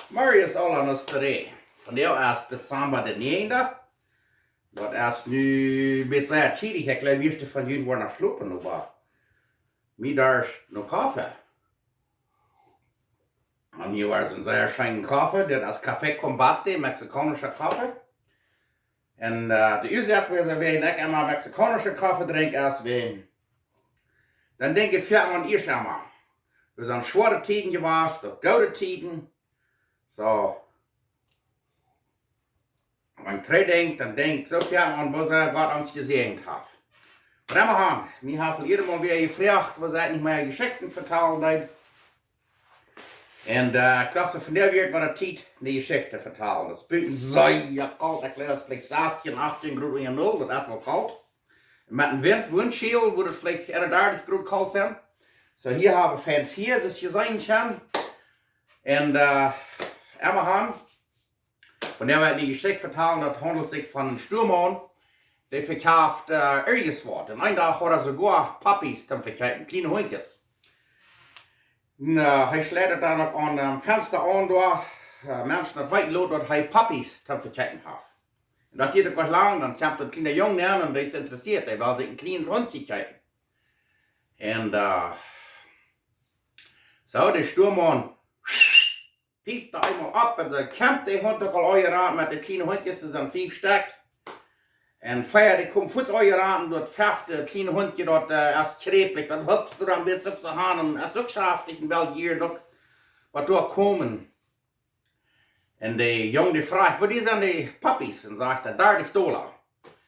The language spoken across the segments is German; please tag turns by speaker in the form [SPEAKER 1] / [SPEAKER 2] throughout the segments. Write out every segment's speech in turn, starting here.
[SPEAKER 1] Marius alla nostre. Van jou is december de 9e. Wat is nu met zeer tidig. Ik geloof eerst van jullie worden naar slopen. Maar middags nog koffie. En hier was een zeer schijne koffie. Dat is café combate, Mexicanische koffie. En de oorzaak was er weer, ik immer Mexicanische koffie drink als we. Dan denk ik verder aan eerst einmal. We zijn zware tijden geweest, dat gouden tijden. So, wenn ich dran denke, dann denke ich so viel an, was Gott uns gesegnet hat. Und immer an, wir haben jedes Mal wieder gefragt, was nicht mehr Geschichten vertellen hat. Und ich dachte, von der wird man Zeit die Geschichte vertellen. Das Büten sehr kalt, ich glaube, es ist vielleicht 16, 18 Grad unter Null, das ist noch kalt. Und mit dem Windschild würde es vielleicht 31 Grad kalt sein. So, hier haben wir Fan 4, das hier sein kann. Und immer an, von der wir die Geschichte vertellen, das handelt sich von einem Sturmmann, der verkauft Irrgeswort. Und einen Tag hat er sogar Puppies zum Verkaufen, kleine Hundjes. Und er schlägt dann noch an dem Fenster an, da Menschen das weit lot, dass er Puppies zum Verkaufen hat. Und das geht etwas lang, dann kommt ein kleiner Junge an und der ist interessiert, der will sich einen kleinen Hundchen kaufen. Und so, der Sturmmann piept da einmal ab und dann kämpft der Hund auch euer Rad mit den kleinen Hundjes, das sind 5 Stück. Und feiert, die kommt futz euer Rad und dort pfefft der kleine Hundje dort erst kreblich, dann hüpfst du dann wird so Hahn und es ist so schaftig und weil hier noch was durchkommen. Und der Junge, der fragt, wo die sind die Puppies? Und sagt er, $30.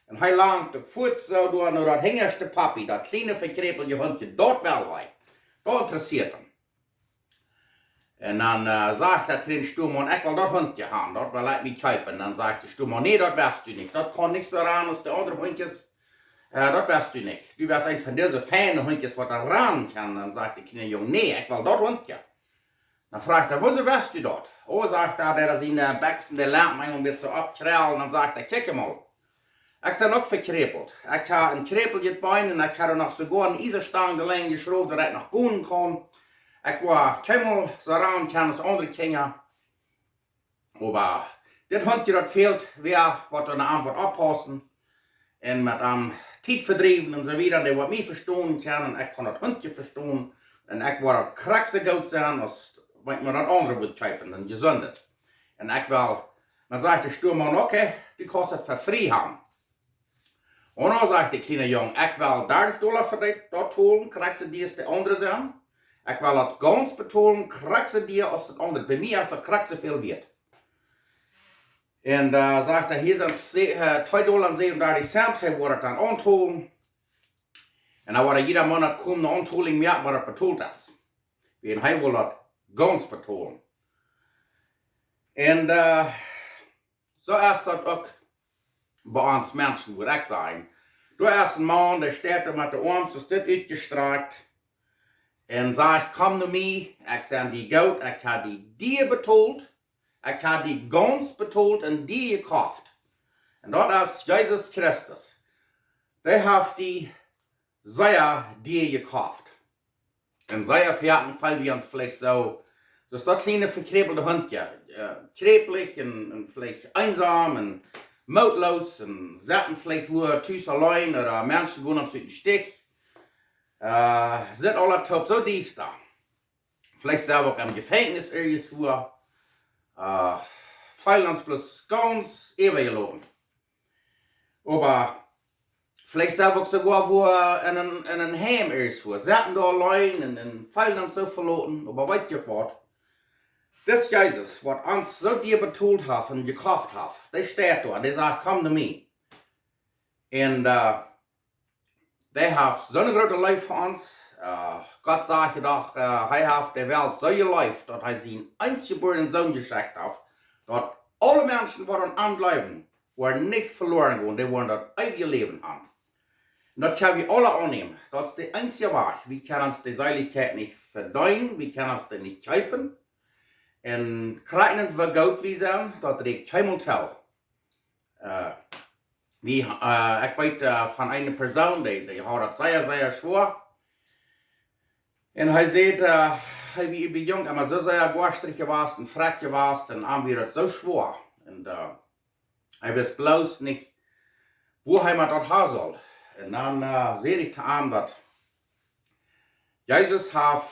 [SPEAKER 1] Und er langt der Fuß so durch, nur das hängerste Puppy, das kleine verkrepelige Hundje, dort will er. Das interessiert ihn. Und dann sagt der kleine Sturmmann, ich will das Hundje haben, das will ich mich kaufen. Dann sagt der Sturmmann, nee, das wirst du nicht, das kann nichts daran, als der andere Hundjes, das wirst du nicht. Du wirst ein von diesen feinen Hundjes, was da ran kann. Dann sagt der kleine Junge, nee, ich will das Hundje. Dann fragt er, wieso wirst du dort? Oh, sagt er, der seine Bächsen, der lernt manchmal wird so abkrallen. Dann sagt er, kick mal. Ich bin auch verkrepelt. Ich habe ein krepeltes Bein und ich habe noch sogar eine Eisenstange allein geschraubt, dass ich noch gehen kann. Ich war keinmal so ran kann als andere Kinder. Aber das Hundje, das fehlt, wer wird an der Antwort abpassen. Und mit einem Zeit verdrieben und so weiter, der wird mich verstehen kann und ich kann das Hundje verstehen. Und ich war kraxe gut sein, als wenn man das andere wird kaufen, dann gesundet. Und ich will, dann sagt der Sturmmann, okay, du kannst das für frei haben. Und dann sagt der kleine Junge, ich will $30 für dich dort holen, kriegst du dir das andere sein. Ich will das ganz betonen, kriegst du dir als das andere. Bei mir ist das kriegst du viel wird. Und sagt er, hier sind $2,37, er wurde dann anholen. Und dann wurde jeder Monat kommen eine Anholung mehr, was er betont ist. Und er will das ganz betonen. Und so ist das auch bei uns Menschen, würde ich sagen. Du hast einen Mann, der steht mit den Armen so steht ausgestreckt. Und sagt, komm zu mir, ich sage die Gott, ich habe die dir betont, ich habe die ganz betont und die gekauft. Und das ist Jesus Christus. Der hat die sehr dir gekauft. Und sehr vierten Fall wir uns vielleicht so ist das kleine verkrebelte Hundje, kreblich und vielleicht einsam und mutlos und sitzen vielleicht nur tüß allein oder Menschen gehen uns den Stich. Sind alle top, so dies da. Vielleicht selber auch im Gefängnis irgendwo. Fallen uns bloß ganz ewig gelohnt. Aber vielleicht selber auch sogar wo in einem Heim irgendwo. Sitzen da allein und fallen uns so verloren, aber weit gehört. Das Jesus, was uns so dir betont hat und gekauft hat, der steht da, der sagt, komm zu mir. Und der hat so eine große Liebe für uns. Gott sagt doch, er hat der Welt so gelebt, dass er seinen einzigen Sohn geschickt hat, dass alle Menschen, die anbleiben, werden nicht verloren gehen, die wollen das ewige Leben haben. Und das können wir alle annehmen. Das ist der einzige Weg. Wir können uns die Seiligkeit nicht verdienen, wir können uns die nicht kaufen. Und kriegen wir Gott wie sein, das trägt kein Teil. Ich weiß von einer Person, die hat das sehr, sehr schwer. Und er sagt, wie ich bin jung, aber so sehr gorstrig warst und freck warst, und haben wir das so schwer. Und er weiß bloß nicht, wo er dort haben soll. Und dann sehe ich zu ihm, dass Jesus hat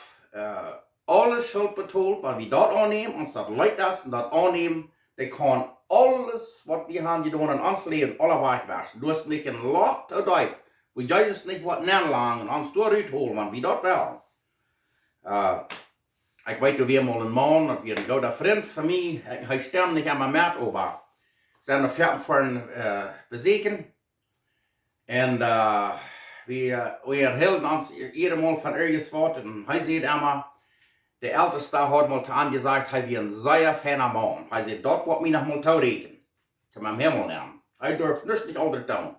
[SPEAKER 1] alles Schuld betont, was wir dort annehmen, uns das Leute das und das annehmen, die kann alles, was wir haben getan in uns Leben, alle wegwaschen. Du hast nicht ein Lot oder wo Jesus nicht was nennen lang und uns durchholen, wenn wir dort wären. Ich weiß, du wirst mal ein Mann, und wir ein guter Freund von mir, er stimmt nicht einmal mehr over seine Pferden von besiegen. Und wir hielten uns jedes Mal von irgendwas Wort, und er sieht immer, der Älteste hat mal zu ihm gesagt, er wird ein sehr feiner Mann. Er sagt, dort wird mich noch mal reden, zu meinem Himmel nehmen. Er darf nicht anders tun.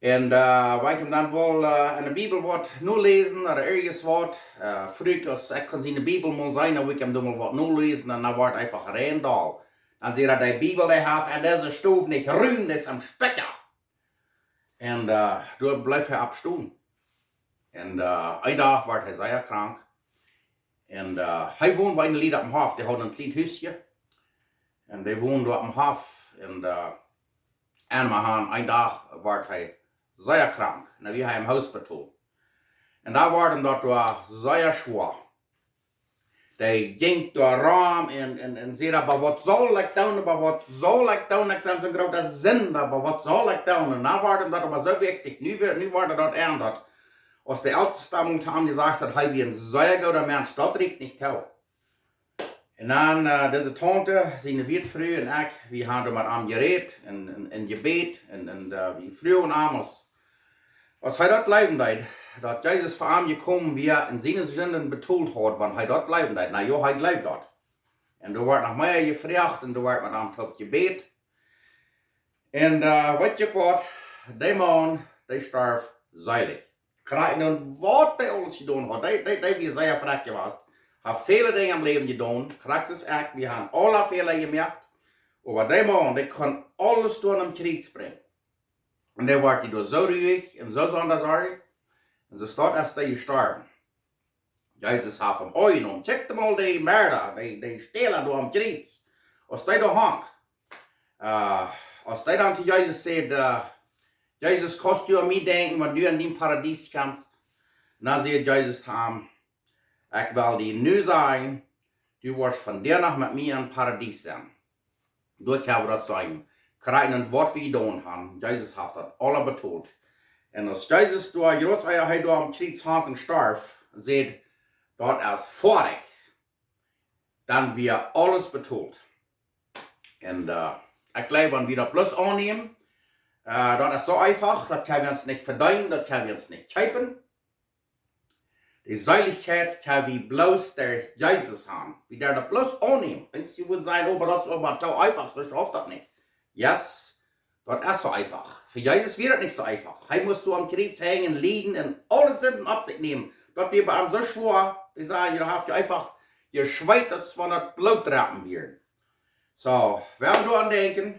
[SPEAKER 1] Und weil ich dann wohl in der Bibel was nur lesen oder irgendwas was, früher, ich kann sie in der Bibel mal sein, aber ich kann mal was nur lesen, und dann wird einfach rein da. Dann sieht er die Bibel, die hat an dieser Stufe nicht rühren, das ist am Specker. Und du bleibst er abstehen. Und ein Tag war er sehr krank. Und er wohnt bei einem Lied am Hof, der hat ein kleines Häuschen. Und der wohnt dort am Hof. Und einen Tag war er sehr krank. Und wir haben im Hospital. Und da war ihm dort sehr schwer. Der ging durch den Raum und sagt, aber was soll ich tun, ich sage, so großer Sinn, aber was soll ich tun? Und dann war ihm das aber so wichtig, nu war er dort ändert. Als der Älteste zu ihm gesagt hat, wie ein sehr guter Mensch, das riecht nicht tau. Und dann diese Tante, sie wird früh und ich, wir haben mit ihm geredet, in Gebet, und wie früh und abends. Was er dort leben hat, dass Jesus vor ihm gekommen, wie er in seinen Sünden betont hat, wenn er dort leben hat. Na ja, er lebt dort. Und du wird nach mir gefragt, und du wird mit ihm tot gebet. Und weißt du was, der Mann, der starb seilig. Und was der alles getan hat, der wie sehr verreckt gewesen. Hat viele Dinge im Leben getan, kriegt es echt, wir haben alle Fehler gemerkt. Aber der Mann, der kann alles tun im Krieg bringen. Und der war die so ruhig und so sondersorg. Und so staat als der gestorben. Jesus hat vom Oin und checkt mal die Mörder, die Stehler da am Kreuz. Als die da hangt. Als die dann zu Jesus sagt, Jesus, kannst du an mich denken, wenn du in dem Paradies kommst? Dann sagt Jesus zu ihm, ich will dir nur sagen, du wirst von dir nach mit mir im Paradies sein. Dort habe ich das sagen. Kriegen ein Wort wie getan haben. Jesus hat das alle betont. Und als Jesus durch Jerusalem am Kreuz hang und starb, sagt, dort ist vorig, dann wird alles betont. Und ich glaube, wenn wir das bloß annehmen, das ist so einfach, das können wir uns nicht verdienen, das können wir uns nicht kaufen. Die Seiligkeit können wir bloß der Jesus haben. Wie der das bloß annehmen. Wenn sie würden sagen, oh, das ist aber so einfach, ich hoffe das nicht. Yes, das ist so einfach. Für Jesus wird das nicht so einfach. Er musst du am Kreuz hängen, liegen und alle Sünden auf sich nehmen. Das wird bei ihm so schwer, die sagen, ihr habt einfach, ihr schweigt, dass von das Blut trappen wird. So, werden du andenken,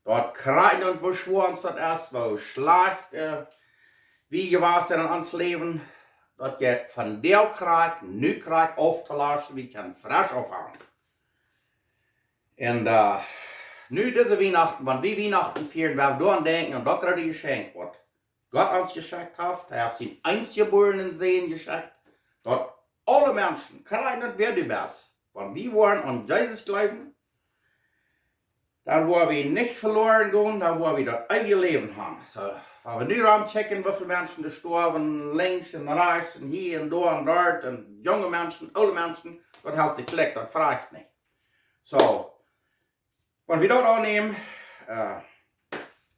[SPEAKER 1] dort kreien und wo schwer uns das ist, wo schlecht, wie gewas in uns Leben, dort geht von der Krieg, nu Krieg aufzulassen, wie kann frisch aufhören. Und nu diese Weihnachten, wenn wir Weihnachten feiern, werden wir andenken, und das gerade geschenkt wird. Gott uns geschenkt hat, er hat seinen eingeborenen Sehen geschenkt, dort alle Menschen, klein und wer du bist, wenn wir wollen an Jesus glauben, dann wollen wir nicht verloren gehen, dann wollen wir das eigene Leben haben. So, wenn wir nur checken, wie viele Menschen gestorben, links und rechts und hier und da und dort, und junge Menschen, alte Menschen, das hält sich klick, das fragt nicht. So, wenn wir das annehmen, dann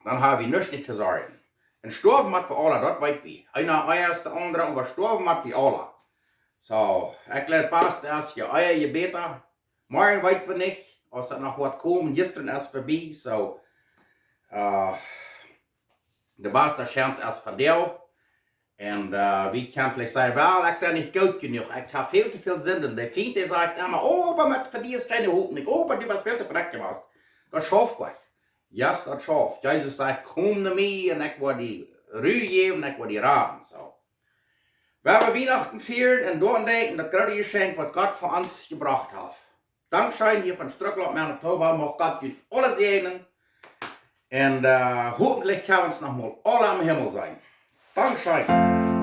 [SPEAKER 1] haben wir nichts zu sagen. Und sterben hat wir alle, das weiß wir. Einer erst der andere, aber sterben hat wir alle. So, ich glaube, passt erst, ja, euer Gebeter. Morgen weiß wir nicht, als er noch was kommt. Gestern erst vorbei, so. Der Bas, der Chance erst von dir. Und wie kann vielleicht sagen, well, ich sei nicht gut genug. Ich habe viel zu viel Sünden. Der Feind, der sagt immer, oh, aber für die ist keine Hoffnung. Oh, aber du hast viel zu verreckt gemacht. Das schafft euch. Ja, yes, das schafft. Jesus sagt, komm zu mir und ich will die Ruhe geben und ich will die raten. So. Wenn wir Weihnachten feiern und daran denken, das große Geschenk, was Gott für uns gebracht hat. Dankeschön hier von Strückler Manitoba, mag Gott euch alle segnen. Und hoffentlich können wir uns noch mal alle am Himmel sein. Dankeschön.